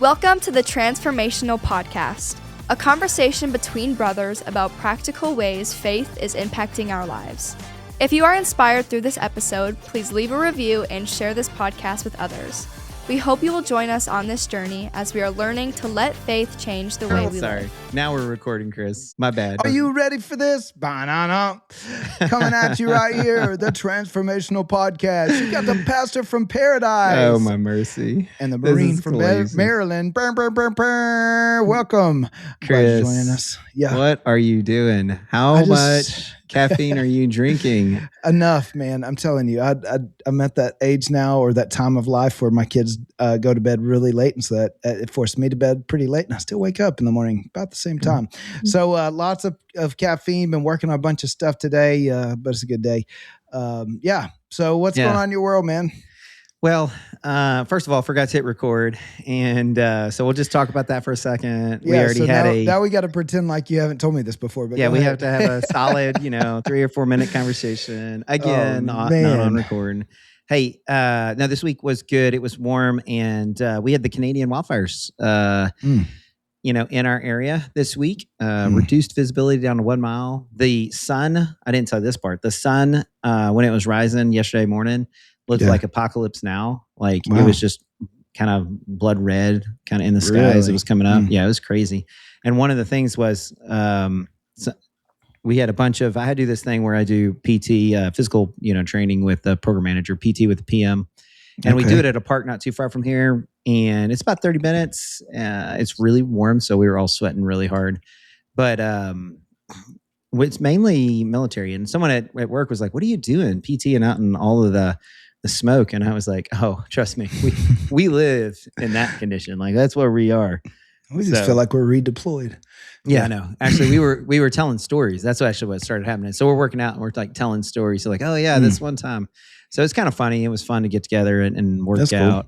Welcome to the Transformational podcast, a conversation between brothers about practical ways faith is impacting our lives. If you are inspired through this episode, please leave a review and share this podcast with others. We hope you will join us on this journey as we are learning to let faith change the way we live. Now we're recording, Chris. My bad. Are you ready for this? Banana. Coming at you right here, the Transformational podcast. You got the pastor from Paradise. Oh, my mercy. And the Marine from Maryland. Welcome. Chris, joining us. Yeah. What are you doing? How much caffeine are you drinking? Enough, man. I'm telling you, I'm at that age now, or that time of life where my kids go to bed really late, and so that it forced me to bed pretty late, and I still wake up in the morning about the same time. Mm-hmm. So lots of caffeine. Been working on a bunch of stuff today, but it's a good day. So what's going on in your world, man? Well, first of all, forgot to hit record, and so we'll just talk about that for a second. Yeah, we already had now we got to pretend like you haven't told me this before. But we have to have a solid, 3 or 4 minute conversation again, not on record. Hey, now this week was good. It was warm, and we had the Canadian wildfires, in our area this week. Reduced visibility down to 1 mile. The sun, I didn't tell you this part. The sun, when it was rising yesterday morning, looked like Apocalypse Now. Like It was just kind of blood red, kind of in the sky as it was coming up. Yeah, it was crazy. And one of the things was, we had I had to do this thing where I do PT, physical, training with the program manager, PT with the PM. And we do it at a park not too far from here. And it's about 30 minutes. It's really warm, so we were all sweating really hard. But it's mainly military. And someone at work was like, "What are you doing? PTing out in all of the smoke?" And I was like, "Oh, trust me, we live in that condition. Like that's where we are." We just feel like we're redeployed. Yeah, I know. Actually, we were telling stories. That's actually what started happening. So we're working out and we're like telling stories. So like, oh yeah, this one time. So it's kind of funny. It was fun to get together and work out. Cool.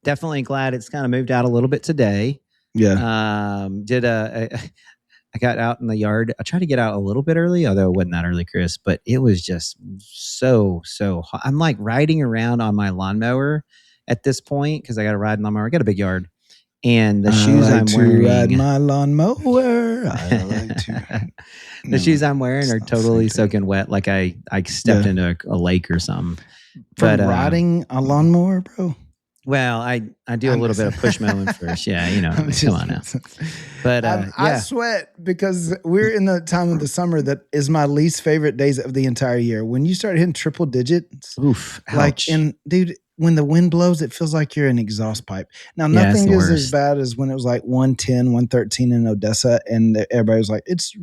Definitely glad it's kind of moved out a little bit today. Yeah. I got out in the yard. I tried to get out a little bit early, although it wasn't that early, Chris, but it was just so hot. I'm like riding around on my lawnmower at this point because I got to ride lawnmower. I got a big yard. And the shoes I'm wearing. Ride my lawnmower. I like to. The shoes I'm wearing are totally soaking wet, like I stepped into a lake or something. From riding a lawnmower, bro? Well, I do a little bit of push mowing first. Yeah, come on now. But I sweat because we're in the time of the summer that is my least favorite days of the entire year. When you start hitting triple digits, oof, ouch. Dude, when the wind blows, it feels like you're an exhaust pipe. Now, nothing is as bad as when it was like 110, 113 in Odessa, and everybody was like, it's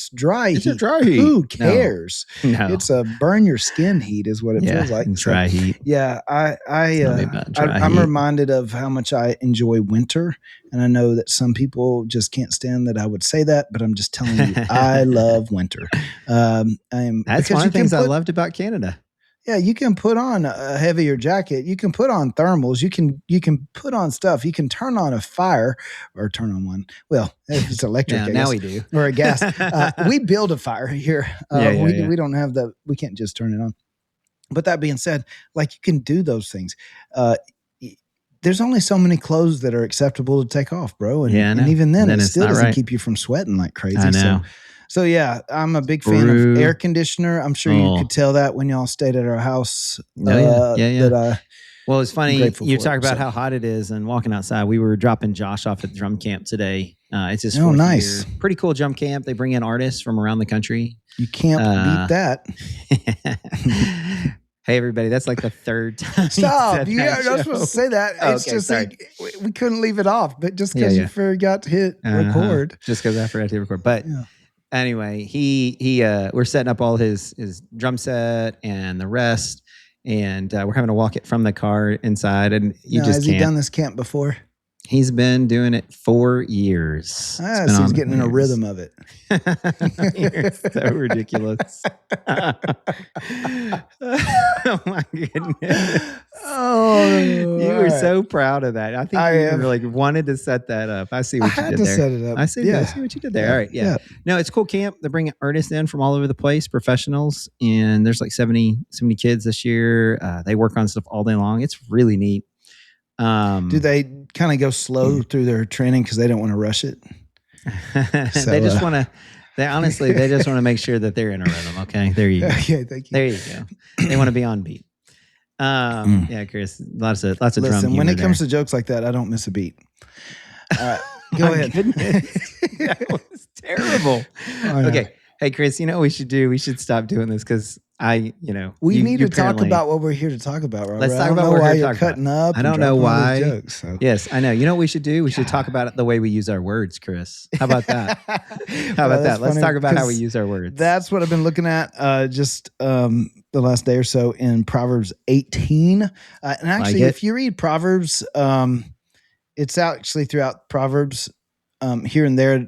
dry heat. It's a dry heat. Who cares? No. It's a burn your skin heat is what it feels like. Dry heat. Yeah, I'm reminded of how much I enjoy winter, and I know that some people just can't stand that I would say that, but I'm just telling you, I love winter. That's one of the things I loved about Canada. Yeah, you can put on a heavier jacket. You can put on thermals. You can put on stuff. You can turn on a fire or turn on one. Well, if it's electric, now we do. Or a gas. We build a fire here. We don't have we can't just turn it on. But that being said, like you can do those things. There's only so many clothes that are acceptable to take off, bro. And even then it still doesn't keep you from sweating like crazy. I know. So yeah, I'm a big fan of air conditioner. I'm sure you could tell that when y'all stayed at our house. Well, it's funny. You talk about how hot it is and walking outside. We were dropping Josh off at the drum camp today. It's his fourth nice year. Pretty cool drum camp. They bring in artists from around the country. You can't beat that. Hey, everybody, that's like the third time. Stop. You're not supposed to say that. It's just like we couldn't leave it off, but just because you forgot to hit record. Just because I forgot to hit record. But anyway, we're setting up all his drum set and the rest, and we're having to walk it from the car inside. And has he done this camp before? He's been doing it 4 years. So he's getting in a rhythm of it. You're so ridiculous. Oh my goodness. Oh, you were so proud of that. I think you really wanted to set that up. I see what you did there. I had to set it up. I see what you did there. All right. Yeah. No, it's a cool camp. They bring artists in from all over the place, professionals, and there's like 70 kids this year. They work on stuff all day long. It's really neat. Do they kind of go slow through their training because they don't want to rush it? They just want to. They just want to make sure that they're in a rhythm. Okay, there you go. Okay, thank you. There you go. They want to be on beat. Yeah, Chris, lots of drum humor. Listen, when it comes to jokes like that, I don't miss a beat. Go ahead. That was terrible. Okay. Hey, Chris, you know what we should do? We should stop doing this because we need to talk about what we're here to talk about, Robert. Let's talk about what we're here to talk cutting up. I don't know why. Jokes, so. Yes, I know. You know what we should do? We should talk about it the way we use our words, Chris. How about that? How about that? Let's talk about how we use our words. That's what I've been looking at just the last day or so in Proverbs 18. And actually, if you read Proverbs, it's actually throughout Proverbs here and there,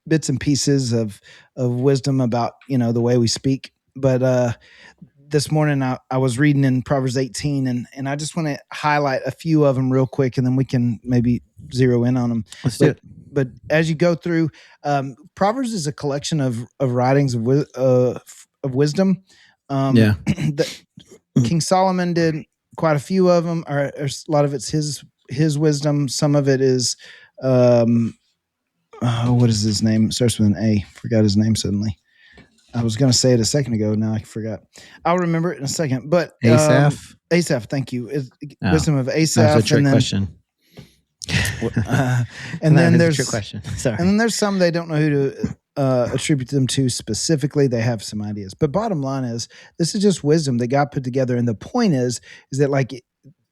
bits and pieces of wisdom about, the way we speak. But this morning I was reading in Proverbs 18 and I just want to highlight a few of them real quick and then we can maybe zero in on them. Let's do it. But as you go through, Proverbs is a collection of writings of wisdom. King Solomon did quite a few of them, or a lot of it's his wisdom. Some of it is, what is his name? It starts with an A. Forgot his name suddenly. I was going to say it a second ago. Now I forgot. I'll remember it in a second. But Asaph. Asaph, thank you. Wisdom of Asaph. That was a trick question. And then there's a trick question. Sorry. And then there's some they don't know who to attribute them to specifically. They have some ideas. But bottom line is, this is just wisdom that God put together. And the point is that like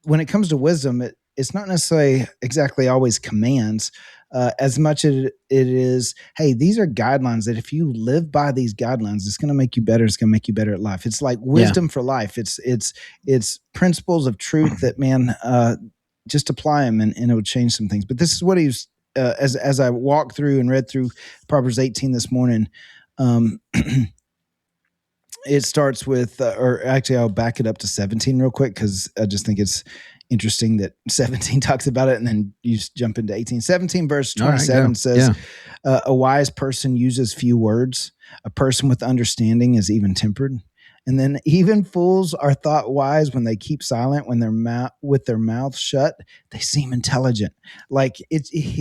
when it comes to wisdom, it's not necessarily exactly always commands. As much as it is, hey, these are guidelines that if you live by these guidelines, it's going to make you better. It's going to make you better at life. It's like wisdom for life. It's principles of truth that, man, just apply them and it will change some things. But this is what he's, as I walked through and read through Proverbs 18 this morning, it starts with, or actually I'll back it up to 17 real quick because I just think it's interesting that 17 talks about it and then you just jump into 18. 17 verse 27 says, a wise person uses few words. A person with understanding is even tempered. And then even fools are thought wise when they keep silent, when they're with their mouths shut, they seem intelligent. Like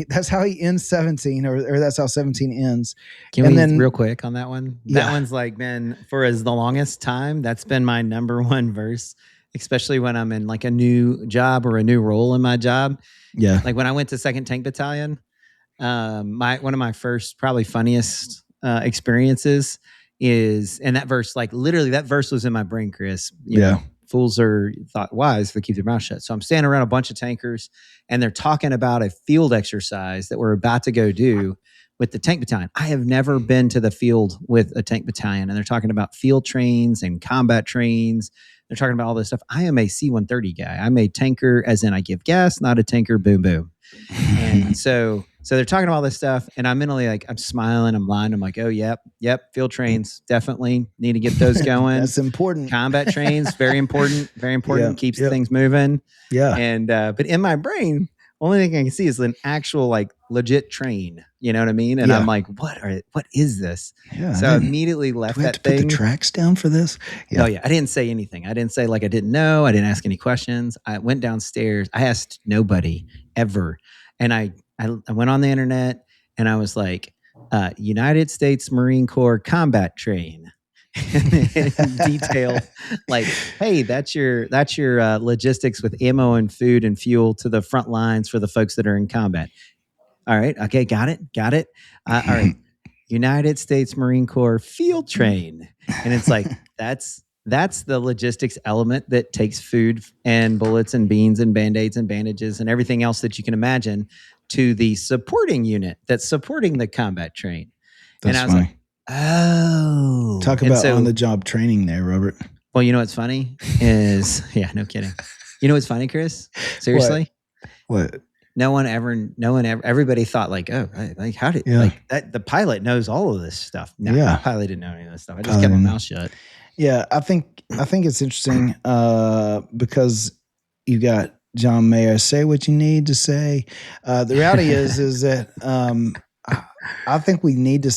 that's how he ends 17 or that's how 17 ends. Can we real quick on that one? That one's like been for the longest time. That's been my number one verse. Especially when I'm in like a new job or a new role in my job. Yeah. Like when I went to 2nd Tank Battalion, one of my first, probably funniest experiences is, and that verse, like literally that verse was in my brain, Chris. You know, fools are thought wise, they keep their mouth shut. So I'm standing around a bunch of tankers and they're talking about a field exercise that we're about to go do with the tank battalion. I have never been to the field with a tank battalion and they're talking about field trains and combat trains. They're talking about all this stuff. I am a C-130 guy. I'm a tanker, as in I give gas, not a tanker, boom, boom. And so they're talking about all this stuff, and I'm mentally like, I'm smiling, I'm lying. I'm like, oh, yep, field trains, definitely need to get those going. That's important. Combat trains, very important, keeps things moving. Yeah. And but in my brain, only thing I can see is an actual like legit train. You know what I mean? And I'm like, what is this? Yeah, so I immediately left that thing. Put the tracks down for this? Yeah. Oh yeah. I didn't say anything. I didn't say like I didn't know. I didn't ask any questions. I went downstairs. I asked nobody ever. And I went on the internet and I was like, United States Marine Corps combat train. In detail, like, hey, that's your logistics with ammo and food and fuel to the front lines for the folks that are in combat. All right, okay, got it. All right, United States Marine Corps field train, and it's like that's the logistics element that takes food and bullets and beans and band-aids and bandages and everything else that you can imagine to the supporting unit that's supporting the combat train. That's and I was funny. Like, oh, talk about on the job training there, Robert. Well, you know what's funny is, no kidding. You know what's funny, Chris? Seriously, what? No one ever. Everybody thought like, oh, like how did like that? The pilot knows all of this stuff. No, the pilot didn't know any of this stuff. I just kept my mouth shut. Yeah, I think it's interesting because you got John Mayer, say what you need to say. The reality is that I think we need to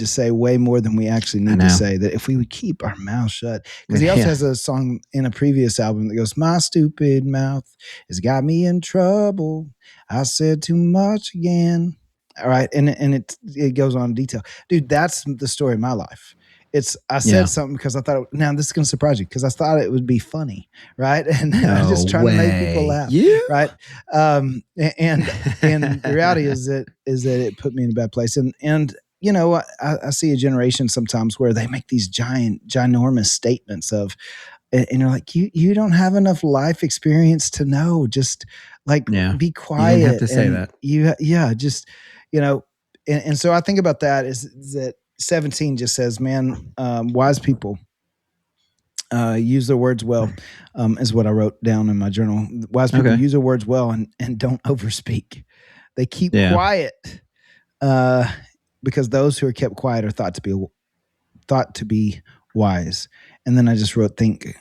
say way more than we actually need to say, that if we would keep our mouth shut, because he also has a song in a previous album that goes, my stupid mouth has got me in trouble. I said too much again. All right. And it goes on in detail. Dude, that's the story of my life. I said something because I thought, now this is going to surprise you, because I thought it would be funny, right? And I'm just trying to make people laugh, right? And the reality is that it put me in a bad place. And you know, I see a generation sometimes where they make these ginormous statements of, and you're like, you don't have enough life experience to know. Just like be quiet. You didn't have to say that. Just you know, and so I think about that is that 17 just says, man, wise people use their words well, is what I wrote down in my journal. Wise people use their words well and don't overspeak. They keep quiet because those who are kept quiet are thought to be wise. And then I just wrote, think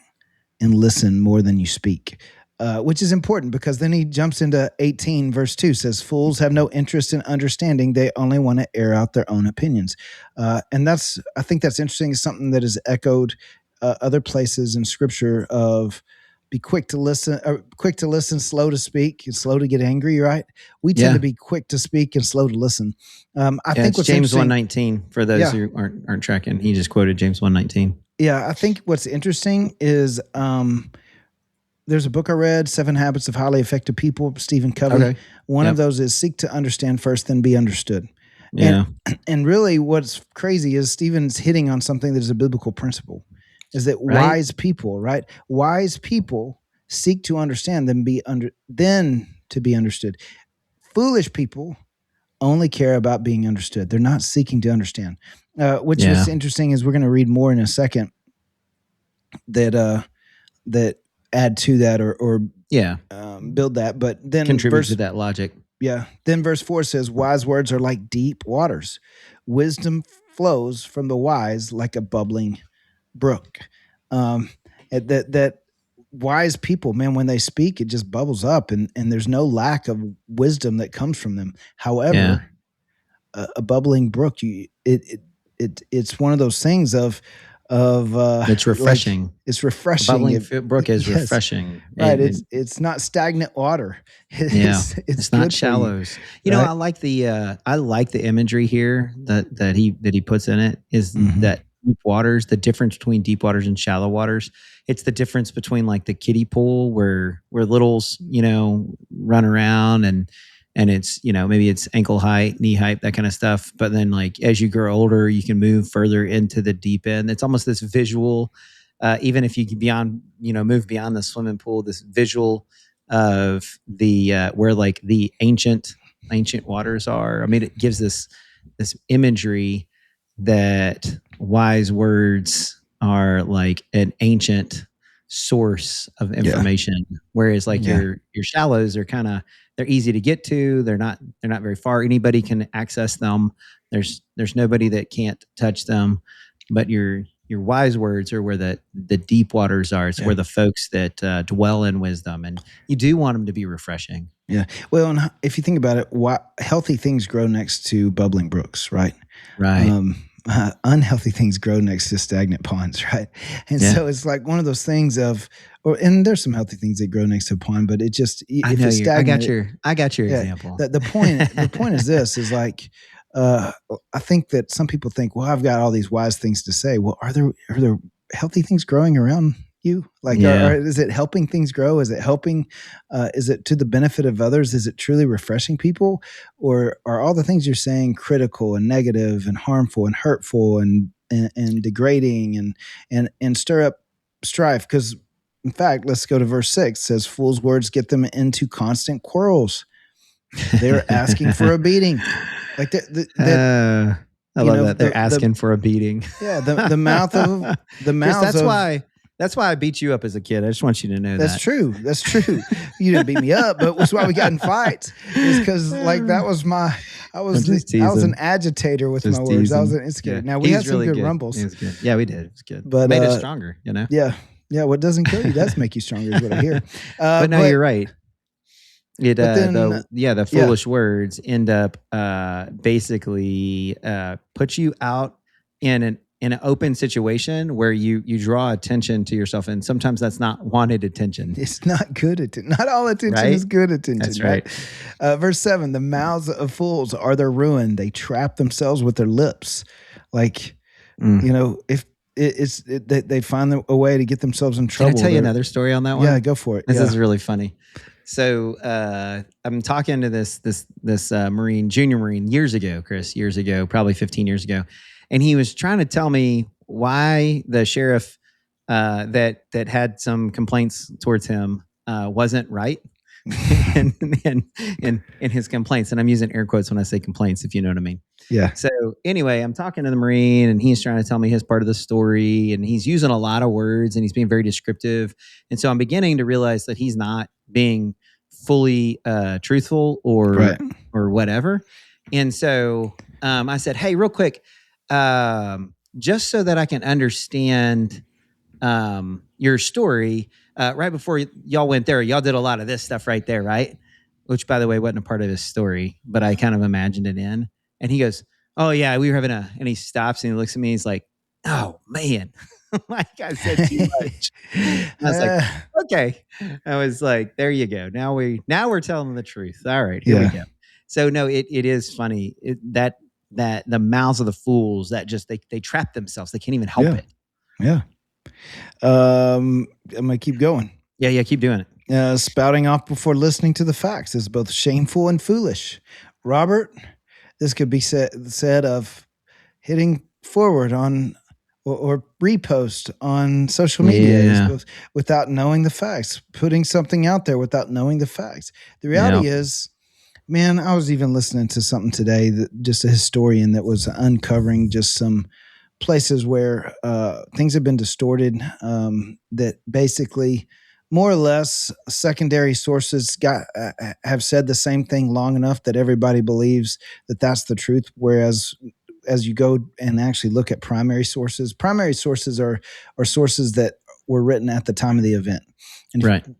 and listen more than you speak. Which is important, because then he jumps into 18 verse 2, says, fools have no interest in understanding. They only want to air out their own opinions. And I think that's interesting. It's something that is echoed other places in scripture of be quick to listen, slow to speak, and slow to get angry, right? We tend to be quick to speak and slow to listen. I think what's James 1:19 for those who aren't tracking. He just quoted James 1:19. Yeah, I think what's interesting is there's a book I read, 7 Habits of Highly Effective People, Stephen Covey. Okay. One of those is seek to understand first, then be understood. Yeah. And really what's crazy is Stephen's hitting on something that is a biblical principle, is that wise people, right? Wise people seek to understand, then to be understood. Foolish people only care about being understood. They're not seeking to understand. Which is interesting, is we're going to read more in a second that add to that or build that, but then contribute to that logic. Yeah. Then verse 4 says, wise words are like deep waters. Wisdom flows from the wise like a bubbling brook. That wise people, man, when they speak, it just bubbles up, and there's no lack of wisdom that comes from them. However, a bubbling brook, it's one of those things of it's refreshing. Like, it's refreshing. A bubbling brook is refreshing. Right. It's not stagnant water. It's not shallows. You know, I like the imagery here that he puts in it, is that deep waters, the difference between deep waters and shallow waters. It's the difference between like the kiddie pool where littles, you know, run around and it's, you know, maybe it's ankle height, knee height, that kind of stuff. But then like as you grow older, you can move further into the deep end. It's almost this visual, even if you can move beyond the swimming pool, this visual of the where like the ancient waters are. I mean, it gives this imagery that wise words are like an ancient source of information, whereas like your shallows are they're easy to get to. They're not very far. Anybody can access them. There's nobody that can't touch them. But your wise words are where the deep waters are. It's where the folks that dwell in wisdom, and you do want them to be refreshing. Yeah. Well, and if you think about it, healthy things grow next to bubbling brooks, right? Right. Unhealthy things grow next to stagnant ponds, right? And so it's like one of those things and there's some healthy things that grow next to a pond, but it just, if it's stagnant. I got your example. The point is this, is like, I think that some people think, well, I've got all these wise things to say. Well, are there healthy things growing around you? Like, is it helping things grow? Is it helping? Is it to the benefit of others? Is it truly refreshing people? Or are all the things you're saying critical and negative and harmful and hurtful and degrading and stir up strife? Because in fact, let's go to verse 6. It says, fools' words get them into constant quarrels. They're asking for a beating. Like I love that they're asking for a beating. Yeah, the mouth of the mouth. That's why I beat you up as a kid. I just want you to know that's true. That's true. You didn't beat me up, but that's why we got in fights. Is because like that was I was an agitator with my words. I was an instigator. Yeah. Now we had some really good rumbles. It was good. Yeah, we did. It was good. But made us stronger. You know. Yeah. Yeah. What doesn't kill you does make you stronger. Is what I hear. But no, you're right. It But then, the foolish words end up basically put you out in an open situation where you draw attention to yourself, and sometimes that's not wanted attention. It's not good attention. Not all attention is good attention. That's right. Verse 7: the mouths of fools are their ruin. They trap themselves with their lips. Like, if they find a way to get themselves in trouble. Can I tell you another story on that one? Yeah, go for it. This is really funny. So I'm talking to this Marine, junior Marine, years ago, probably 15 years ago, and he was trying to tell me why the sheriff that had some complaints towards him wasn't right in his complaints, and I'm using air quotes when I say complaints, if you know what I mean. Yeah. So anyway, I'm talking to the Marine, and he's trying to tell me his part of the story, and he's using a lot of words, and he's being very descriptive, and so I'm beginning to realize that he's not being fully truthful or whatever. And so I said, hey, real quick, just so that I can understand your story, right before y'all went there, y'all did a lot of this stuff right there, right? Which, by the way, wasn't a part of his story, but I kind of imagined it in. And he goes, oh, yeah, we were having and he stops and he looks at me. He's like, oh, man. Like I said too much. I was like, okay. I was like, there you go. Now we're telling the truth. All right, here we go. So no, it is funny that the mouths of the fools that just they trap themselves. They can't even help it. Yeah. I'm gonna keep going. Yeah, keep doing it. Spouting off before listening to the facts is both shameful and foolish. Robert, this could be said of hitting forward on or repost on social media without knowing the facts, putting something out there without knowing the facts. The reality is, man, I was even listening to something today, that just a historian that was uncovering just some places where things have been distorted, that basically more or less secondary sources have said the same thing long enough that everybody believes that that's the truth, whereas as you go and actually look at primary sources are sources that were written at the time of the event.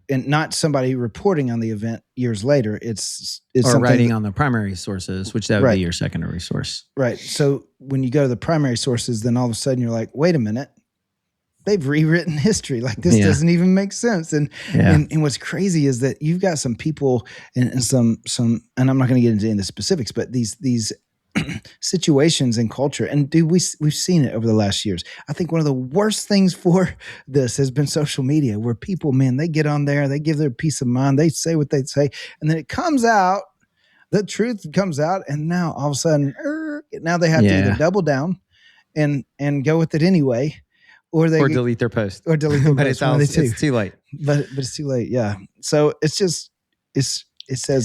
And not somebody reporting on the event years later. It's or writing on the primary sources, which that would be your secondary source. Right. So when you go to the primary sources, then all of a sudden you're like, wait a minute, they've rewritten history. Like this doesn't even make sense. And what's crazy is that you've got some people and some, and I'm not going to get into any of the specifics, but these situations in culture. And dude, we've seen it over the last years. I think one of the worst things for this has been social media, where people, man, they get on there, they give their peace of mind, they say what they say, and then it comes out, the truth comes out, and now all of a sudden, now they have to either double down and go with it anyway, or delete their post. Or delete their but post. It's too late. But it's too late, yeah. So it says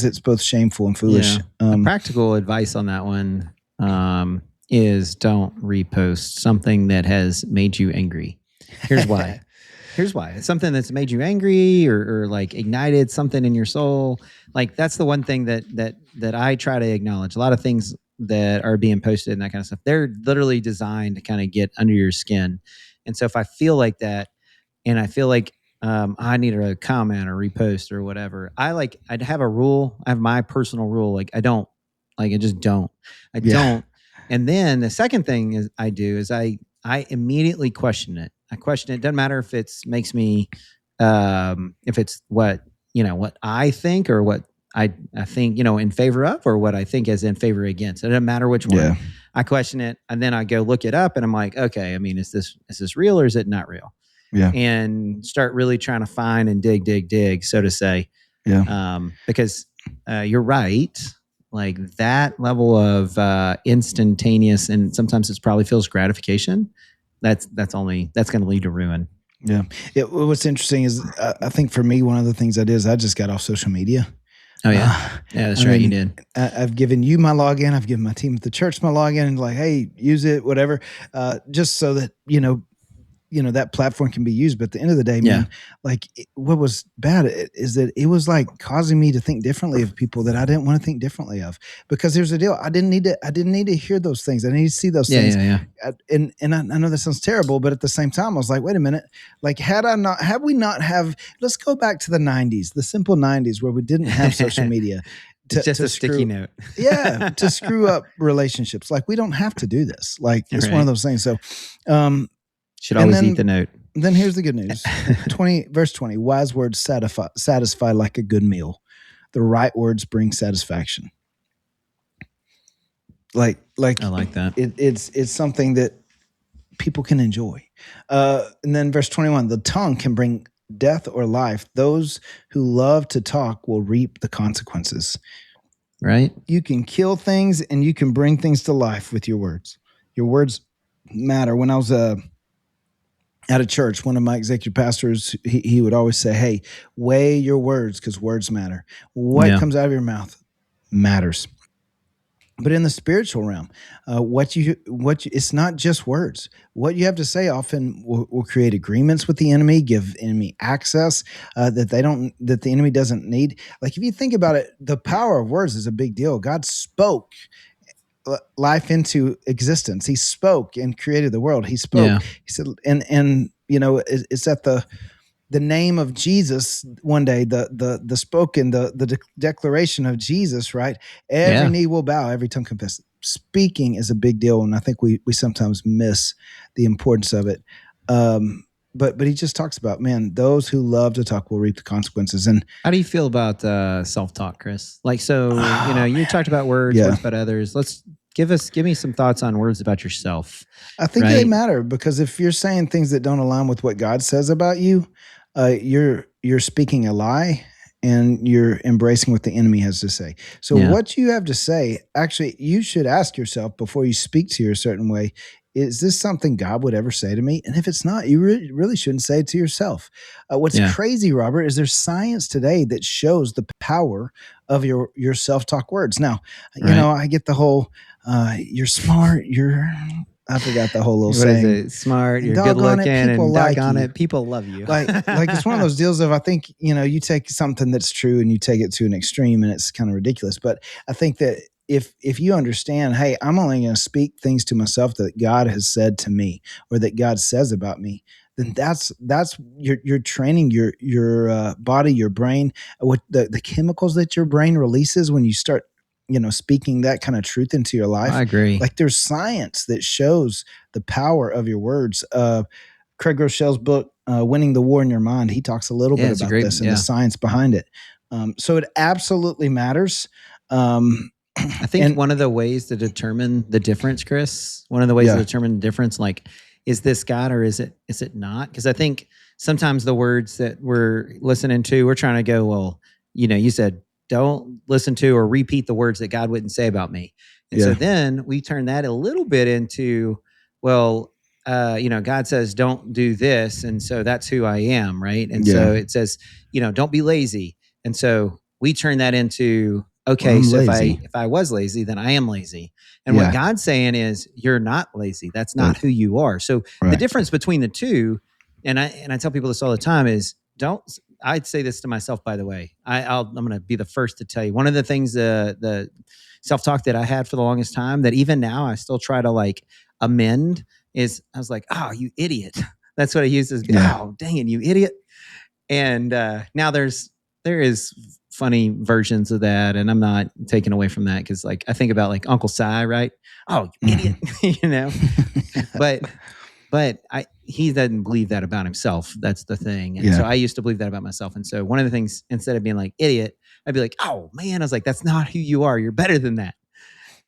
it's both shameful and foolish. Practical advice on that one is don't repost something that has made you angry. Here's why. Something that's made you angry or like ignited something in your soul. Like that's the one thing that I try to acknowledge. A lot of things that are being posted and that kind of stuff, they're literally designed to kind of get under your skin. And so if I feel like that, and I feel like I need a comment or repost or whatever, I'd have a rule. I have my personal rule. Like I don't. And then the second thing I do is I immediately question it. I question it. Doesn't matter if it makes me, if it's what I think or what I think, in favor of, or what I think is in favor against. It doesn't matter which one. I question it, and then I go look it up, and I'm like, okay, I mean, is this real or is it not real? Yeah. And start really trying to find and dig, so to say. Yeah. Because you're right. Like that level of instantaneous, and sometimes it probably feels gratification. That's going to lead to ruin. Yeah. What's interesting is I think for me, one of the things I did is I just got off social media. Oh yeah, that's right. You did. I've given you my login. I've given my team at the church my login, and like, hey, use it, whatever, just so that that platform can be used. But at the end of the day, man, like what was bad is that it was like causing me to think differently of people that I didn't want to think differently of. Because here's the deal: I didn't need to hear those things. I didn't need to see those things. And I know that sounds terrible, but at the same time, I was like, wait a minute, like let's go back to the 90s, the simple 90s where we didn't have social media. Just a sticky note. To screw up relationships. Like, we don't have to do this. Like, it's one of those things. So, should always eat the note. Then here's the good news. Verse 20, wise words satisfy like a good meal. The right words bring satisfaction. Like I like that. It's something that people can enjoy. And then verse 21, the tongue can bring death or life. Those who love to talk will reap the consequences. Right? You can kill things and you can bring things to life with your words. Your words matter. When I was at a church, one of my executive pastors, he would always say, hey, weigh your words because words matter. What comes out of your mouth matters. But in the spiritual realm, it's not just words. What you have to say often will create agreements with the enemy, give enemy access that the enemy doesn't need. Like, if you think about it, the power of words is a big deal. God spoke life into existence. He spoke and created the world. He spoke. Yeah. He said, and it's at the name of Jesus one day, the spoken, the declaration of Jesus, right? Every knee will bow, every tongue confess. Speaking is a big deal, and I think we sometimes miss the importance of it. But he just talks about, man, those who love to talk will reap the consequences. And how do you feel about self-talk, Chris? Like, so you talked about words about others. Let's give me some thoughts on words about yourself. I think they matter, because if you're saying things that don't align with what God says about you, you're speaking a lie, and you're embracing what the enemy has to say. So what you have to say, actually, you should ask yourself before you speak to you a certain way, is this something God would ever say to me? And if it's not, you really shouldn't say it to yourself. What's crazy, Robert, is there's science today that shows the power of your self-talk words. Now, I get the whole, you're smart, I forgot the whole little saying. What is it? Smart, you're good looking, and doggone it, people love you. Like it's one of those deals of, I think, you take something that's true and you take it to an extreme, and it's kind of ridiculous. But I think that if you understand, hey, I'm only going to speak things to myself that God has said to me, or that God says about me, then that's you're training your body, your brain, what the chemicals that your brain releases when you start speaking that kind of truth into your life. I agree. Like, there's science that shows the power of your words. Craig Rochelle's book, Winning the War in Your Mind, he talks a little bit about this and the science behind it. So it absolutely matters. I think one of the ways to determine the difference, Chris, like, is this God or is it not? Because I think sometimes the words that we're listening to, we're trying to go, well, you said, don't listen to or repeat the words that God wouldn't say about me. And so then we turn that a little bit into, well, God says, don't do this. And so that's who I am. Right. And so it says, don't be lazy. And so we turn that into, okay, so if I was lazy, then I am lazy. And what God's saying is, you're not lazy. That's not who you are. So the difference between the two, and I tell people this all the time, is I'd say this to myself, by the way. I'm going to be the first to tell you. One of the things, the self-talk that I had for the longest time, that even now I still try to amend, is I was like, oh, you idiot. That's what I used as, oh, dang it, you idiot. And now there is funny versions of that, and I'm not taking away from that, because I think about Uncle Si, right? Oh, you idiot, But he doesn't believe that about himself. That's the thing. And so I used to believe that about myself. And so one of the things, instead of being like, idiot, I'd be like, oh man, I was like, that's not who you are. You're better than that.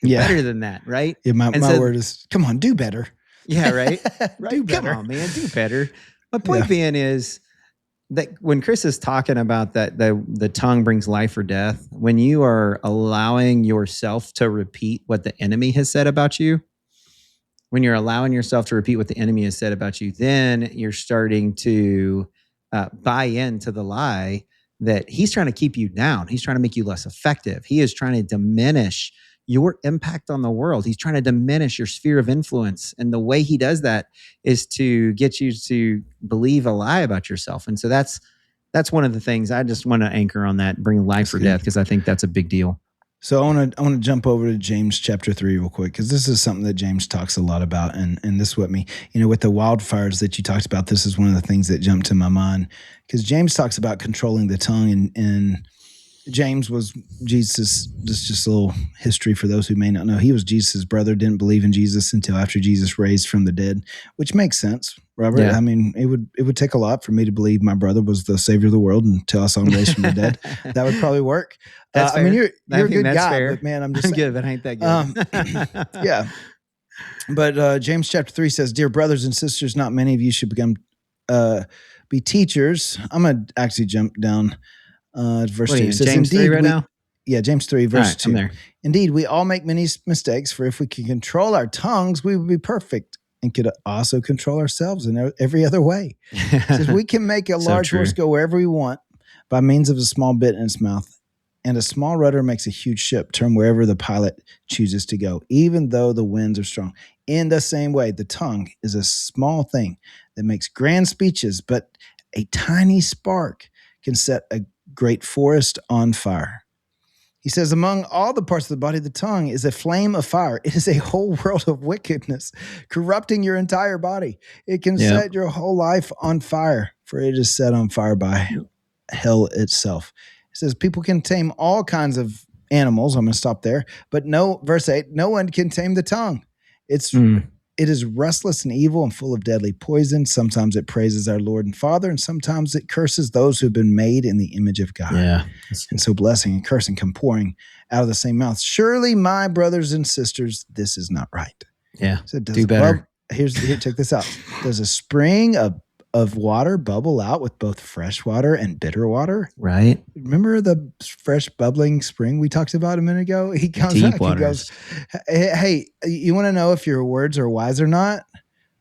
You're better than that, right? Yeah, my word is, come on, do better. Yeah, right? Do better. Come on, man, do better. My point being is that when Chris is talking about that, the tongue brings life or death, when you are allowing yourself to repeat what the enemy has said about you, when you're allowing yourself to repeat what the enemy has said about you, then you're starting to buy into the lie that he's trying to keep you down. He's trying to make you less effective. He is trying to diminish your impact on the world. He's trying to diminish your sphere of influence. And the way he does that is to get you to believe a lie about yourself. And so that's one of the things I just want to anchor on, that, bring life or death, because I think that's a big deal. So I want to jump over to James chapter 3 real quick, because this is something that James talks a lot about, and this with me, with the wildfires that you talked about, this is one of the things that jumped to my mind, because James talks about controlling the tongue, and James was Jesus. This is just a little history for those who may not know. He was Jesus' brother, didn't believe in Jesus until after Jesus raised from the dead, which makes sense, Robert. Yeah. I mean, it would take a lot for me to believe my brother was the savior of the world until I saw him raised from the dead. That would probably work. I mean, you're a good guy, fair. But man, I'm good, but I ain't that good. Yeah. But James chapter 3 says, "Dear brothers and sisters, not many of you should be teachers." I'm going to actually jump down verse 2. It says, James 3 right now? Yeah, James 3, verse 2. I'm there. "Indeed, we all make many mistakes, for if we can control our tongues, we would be perfect and could also control ourselves in every other way." It says, "We can make a large horse go wherever we want by means of a small bit in its mouth. And a small rudder makes a huge ship turn wherever the pilot chooses to go, even though the winds are strong. In the same way, the tongue is a small thing that makes grand speeches, but a tiny spark can set a great forest on fire." He says, "Among all the parts of the body, the tongue is a flame of fire. It is a whole world of wickedness, corrupting your entire body. It can set your whole life on fire, for it is set on fire by hell itself." It says people can tame all kinds of animals. I'm going to stop there. But verse 8, no one can tame the tongue. It is restless and evil and full of deadly poison. Sometimes it praises our Lord and Father, and sometimes it curses those who've been made in the image of God. Yeah. And so blessing and cursing come pouring out of the same mouth. Surely, my brothers and sisters, this is not right. Yeah. So do better. Here, check this out. Does a spring of water bubble out with both fresh water and bitter water? Right. Remember the fresh bubbling spring we talked about a minute ago? He comes Deep back waters. and goes, hey, you want to know if your words are wise or not?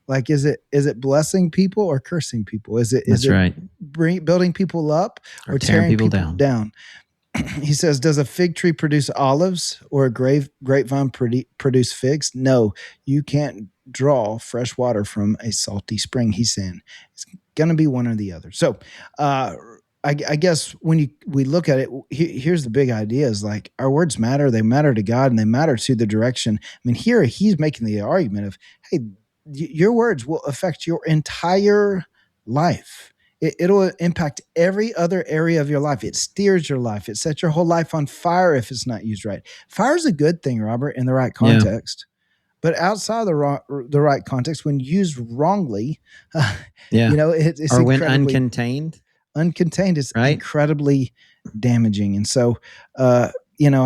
Like, is it blessing people or cursing people? Is it building people up or tearing people down? He says, does a fig tree produce olives or a grapevine produce figs? No, you can't draw fresh water from a salty spring. He's saying it's going to be one or the other. So I guess when we look at it, here's the big idea is like our words matter. They matter to God and they matter to the direction. I mean, here he's making the argument of, hey, your words will affect your entire life. It'll impact every other area of your life. It steers your life. It sets your whole life on fire if it's not used right. Fire is a good thing, Robert, in the right context. Yeah. But outside the right context, when used wrongly, it's or when uncontained. Uncontained is incredibly damaging. And so, I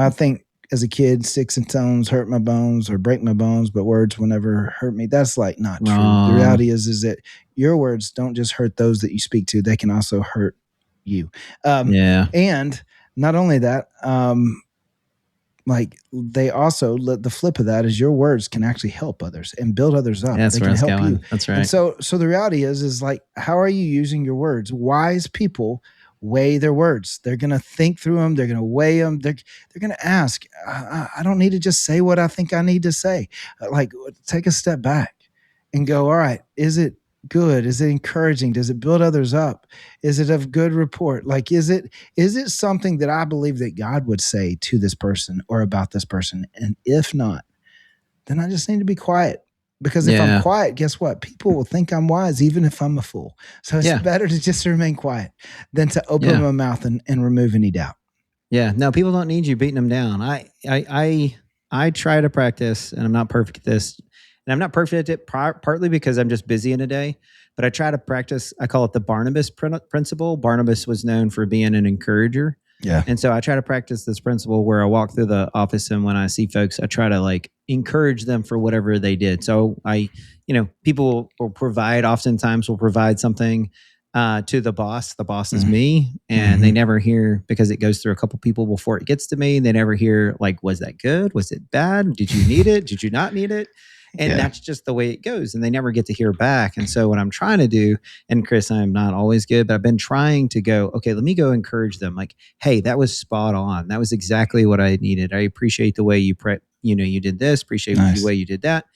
think as a kid, sticks and stones hurt my bones or break my bones, but words will never hurt me. That's like not true. The reality is that your words don't just hurt those that you speak to; they can also hurt you. And not only that, like they also the flip of that is your words can actually help others and build others up. That's they can help going. You. That's right. And so the reality is like, how are you using your words? Wise people weigh their words. They're going to think through them. They're going to weigh them. They're going to ask, I don't need to just say what I think I need to say. Like take a step back and go, all right, is it good? Is it encouraging? Does it build others up? Is it of good report? Like, is it something that I believe that God would say to this person or about this person? And if not, then I just need to be quiet. Because if I'm quiet, guess what? People will think I'm wise, even if I'm a fool. So it's better to just remain quiet than to open my mouth and remove any doubt. Yeah. No, people don't need you beating them down. I try to practice, and I'm not perfect at this. And I'm not perfect at it partly because I'm just busy in a day, but I try to practice. I call it the Barnabas principle. Barnabas was known for being an encourager. Yeah. And so I try to practice this principle where I walk through the office and when I see folks, I try to like encourage them for whatever they did. So people will oftentimes will provide something to the boss. The boss is me, and they never hear, because it goes through a couple people before it gets to me. They never hear like, was that good? Was it bad? Did you need it? Did you not need it? And that's just the way it goes. And they never get to hear back. And so what I'm trying to do, and Chris, I'm not always good, but I've been trying to go, okay, let me go encourage them. Like, hey, that was spot on. That was exactly what I needed. I appreciate the way you you did this, appreciate the way you did that.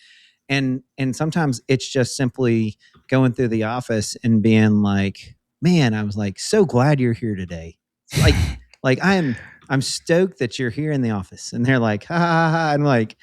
And sometimes it's just simply going through the office and being like, man, I was like, so glad you're here today. Like I'm stoked that you're here in the office. And they're like, ha ha ha. And like,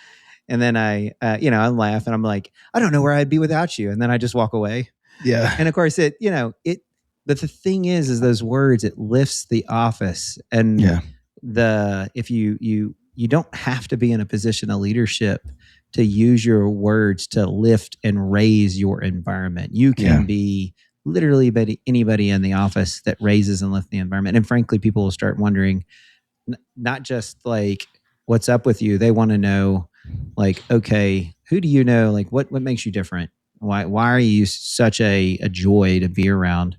and then I laugh and I'm like, I don't know where I'd be without you. And then I just walk away. Yeah. And of course but the thing is those words, it lifts the office. And if you don't have to be in a position of leadership to use your words to lift and raise your environment. You can be literally anybody in the office that raises and lifts the environment. And frankly, people will start wondering, not just like, what's up with you? They want to know, like, okay, who do you know? Like, what makes you different? Why are you such a joy to be around?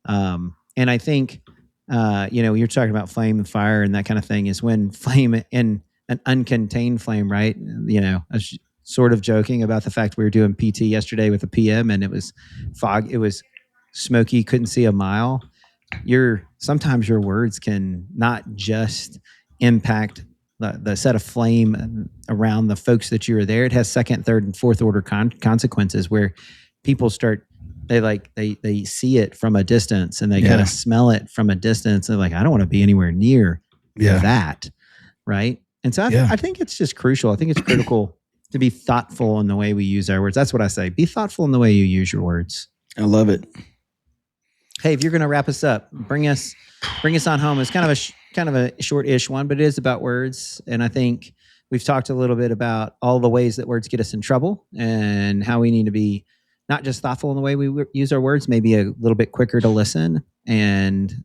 And I think, you're talking about flame and fire and that kind of thing, is when flame and an uncontained flame, right? I was sort of joking about the fact we were doing PT yesterday with a PM and it was fog. It was smoky, couldn't see a mile. Sometimes your words can not just impact the set of flame around the folks that you are there. It has second, third, and fourth order consequences where people start, they see it from a distance and they kind of smell it from a distance. They're like, I don't want to be anywhere near that. Right. And so I think it's just crucial. I think it's critical to be thoughtful in the way we use our words. That's what I say. Be thoughtful in the way you use your words. I love it. Hey, if you're going to wrap us up, bring us on home. It's kind of a short-ish one, but it is about words. And I think we've talked a little bit about all the ways that words get us in trouble and how we need to be not just thoughtful in the way we use our words, maybe a little bit quicker to listen and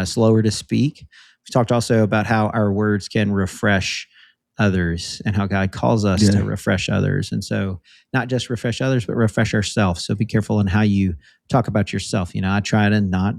slower to speak. We've talked also about how our words can refresh others and how God calls us to refresh others. And so not just refresh others, but refresh ourselves. So be careful in how you talk about yourself. I try to not,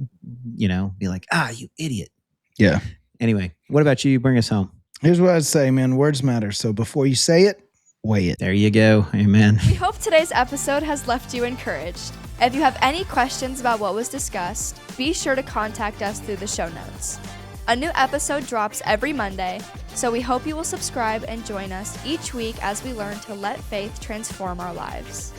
be like, you idiot. Yeah. Anyway, what about you? Bring us home. Here's what I'd say, man. Words matter. So before you say it, weigh it. There you go. Amen. We hope today's episode has left you encouraged. If you have any questions about what was discussed, be sure to contact us through the show notes. A new episode drops every Monday, so we hope you will subscribe and join us each week as we learn to let faith transform our lives.